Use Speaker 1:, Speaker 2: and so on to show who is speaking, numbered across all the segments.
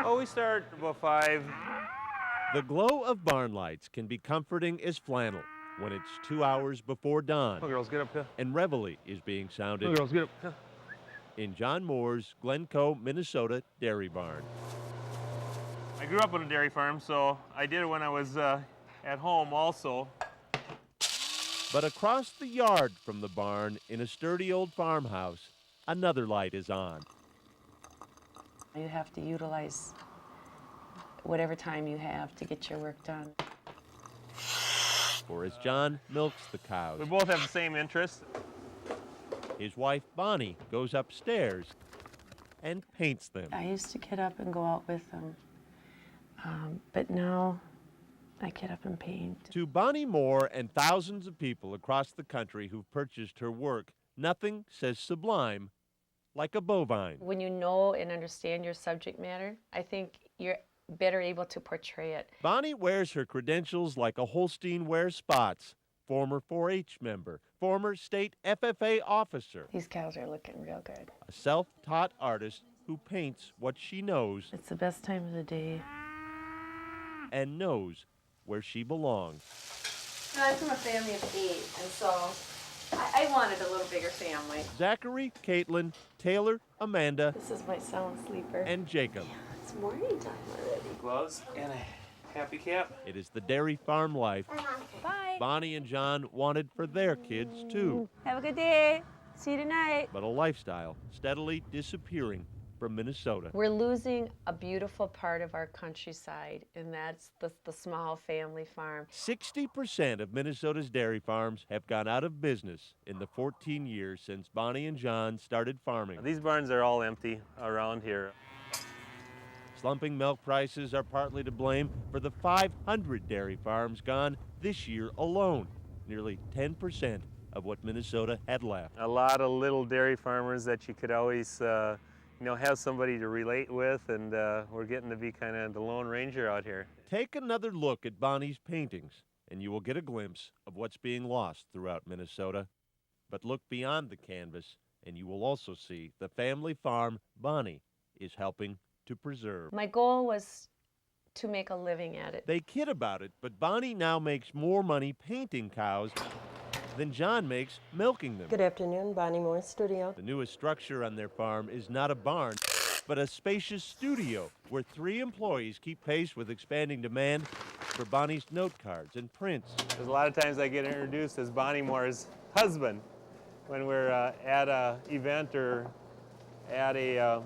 Speaker 1: Oh, we start about 5.
Speaker 2: The glow of barn lights can be comforting as flannel when it's 2 hours before dawn.
Speaker 1: Oh, girls, get up here.
Speaker 2: And reveille is being sounded.
Speaker 1: Oh, girls, get up here.
Speaker 2: In John Moore's Glencoe, Minnesota dairy barn.
Speaker 1: I grew up on a dairy farm, so I did it when I was at home also.
Speaker 2: But across the yard from the barn, in a sturdy old farmhouse, another light is on.
Speaker 3: You have to utilize whatever time you have to get your work done.
Speaker 2: For as John milks the cows,
Speaker 1: We both have the same interest.
Speaker 2: his wife Bonnie goes upstairs and paints them.
Speaker 3: I used to get up and go out with them, but now I get up and paint.
Speaker 2: To Bonnie Moore and thousands of people across the country who've purchased her work, nothing says Sublime like a bovine.
Speaker 3: When you know and understand your subject matter, I think you're better able to portray it.
Speaker 2: Bonnie wears her credentials like a Holstein wears spots. Former 4-H member, former state FFA officer,
Speaker 3: These cows are looking real good.
Speaker 2: a self-taught artist who paints what she knows
Speaker 3: It's the best time of the day.
Speaker 2: and knows where she belongs.
Speaker 4: I'm from a family of 8, and so I wanted a little bigger family.
Speaker 2: Zachary, Caitlin, Taylor, Amanda,
Speaker 3: This is my sound sleeper.
Speaker 2: and Jacob.
Speaker 3: It's morning time already.
Speaker 1: Gloves and a happy cap.
Speaker 2: It is the dairy farm life
Speaker 4: Bye.
Speaker 2: Bonnie and John wanted for their kids too,
Speaker 4: Have a good day. See you tonight.
Speaker 2: but a lifestyle steadily disappearing from Minnesota.
Speaker 3: We're losing a beautiful part of our countryside, and that's the small family farm.
Speaker 2: 60% of Minnesota's dairy farms have gone out of business in the 14 years since Bonnie and John started farming.
Speaker 1: These barns are all empty around here.
Speaker 2: Slumping milk prices are partly to blame for the 500 dairy farms gone this year alone, nearly 10% of what Minnesota had left.
Speaker 1: A lot of little dairy farmers that you could always, have somebody to relate with, and we're getting to be kind of the Lone Ranger out here.
Speaker 2: Take another look at Bonnie's paintings, and you will get a glimpse of what's being lost throughout Minnesota. But look beyond the canvas, and you will also see the family farm Bonnie is helping to preserve.
Speaker 3: My goal was to make a living at it.
Speaker 2: They kid about it, but Bonnie now makes more money painting cows than John makes milking them.
Speaker 5: Good afternoon, Bonnie Moore Studio.
Speaker 2: The newest structure on their farm is not a barn, but a spacious studio where 3 employees keep pace with expanding demand for Bonnie's note cards and prints.
Speaker 1: There's a lot of times I get introduced as Bonnie Moore's husband when we're at an event or at a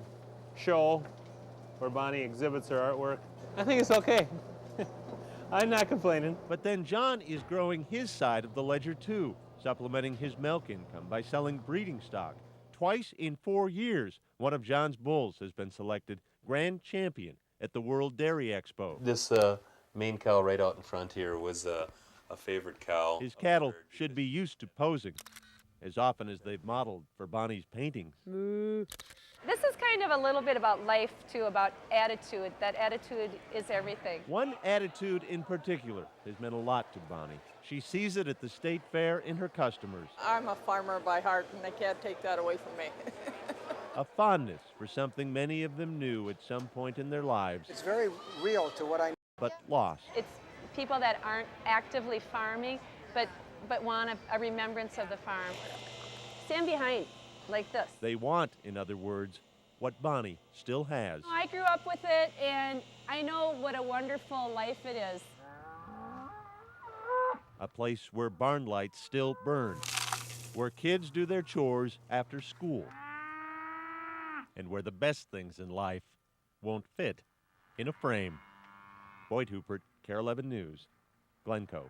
Speaker 1: show where Bonnie exhibits her artwork. I think it's okay. I'm not complaining.
Speaker 2: But then John is growing his side of the ledger too, supplementing his milk income by selling breeding stock. Twice in 4 years, one of John's bulls has been selected grand champion at the World Dairy Expo.
Speaker 6: This main cow right out in front here was a favorite cow.
Speaker 2: His cattle should be used to posing as often as they've modeled for Bonnie's paintings.
Speaker 4: This is kind of a little bit about life, too, about attitude. That attitude is everything.
Speaker 2: One attitude in particular has meant a lot to Bonnie. She sees it at the state fair in her customers.
Speaker 7: I'm a farmer by heart, and they can't take that away from me.
Speaker 2: A fondness for something many of them knew at some point in their lives,
Speaker 8: It's very real to what I
Speaker 2: but lost.
Speaker 4: It's people that aren't actively farming, but want a remembrance of the farm. Stand behind, like this.
Speaker 2: They want, in other words, what Bonnie still has.
Speaker 4: I grew up with it, and I know what a wonderful life it is.
Speaker 2: A place where barn lights still burn, where kids do their chores after school, and where the best things in life won't fit in a frame. Boyd Hupert, KARE 11 News, Glencoe.